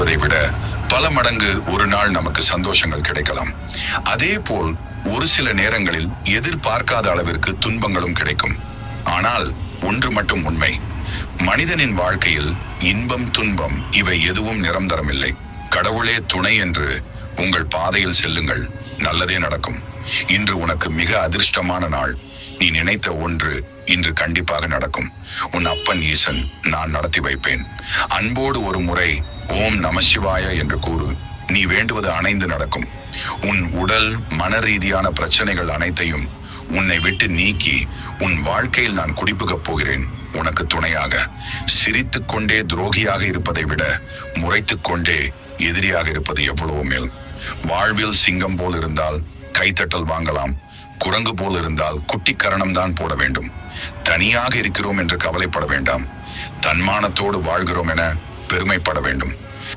கிடைப்பதை விட பல மடங்கு ஒரு நாள் நமக்கு சந்தோஷங்கள் கிடைக்கலாம். அதே போல் ஒரு சில நேரங்களில் எதிர்பார்க்காத அளவிற்கு துன்பங்களும் கிடைக்கும். ஆனால் ஒன்று மட்டும் உண்மை, மனிதனின் வாழ்க்கையில் இன்பம் துன்பம் இவை எதுவும் நிரந்தரமில்லை. கடவுளே துணை என்று உங்கள் பாதையில் செல்லுங்கள், நல்லதே நடக்கும். இன்று உனக்கு மிக அதிர்ஷ்டமான நாள். நீ நினைத்த ஒன்று இன்று கண்டிப்பாக நடக்கும். உன் அப்பன் ஈசன் நான் நடத்தி வைப்பேன். அன்போடு ஒரு முறை ஓம் நமசிவாய என்று கூறு. நீ வேண்டுவது அணைந்து நடக்கும். உன் உடல் மன ரீதியான பிரச்சனைகள் அனைத்தையும் உன்னை விட்டு நீக்கி உன் வாழ்க்கையில் நான் குடிப்புகப் போகிறேன். உனக்கு துணையாக சிரித்துக் கொண்டே துரோகியாக இருப்பதை விட முறைத்துக் கொண்டே எதிரியாக இருப்பது எவ்வளவோ மேல். வாழ்வில் சிங்கம் போல் இருந்தால் கைத்தட்டல் வாங்கலாம், குரங்கு போல் இருந்தால் குட்டி கரணம் தான் போட வேண்டும். தனியாக இருக்கிறோம் என்று கவலைப்பட வேண்டாம், தன்மானத்தோடு வாழ்கிறோம் என பெருமைப்பட வேண்டும்.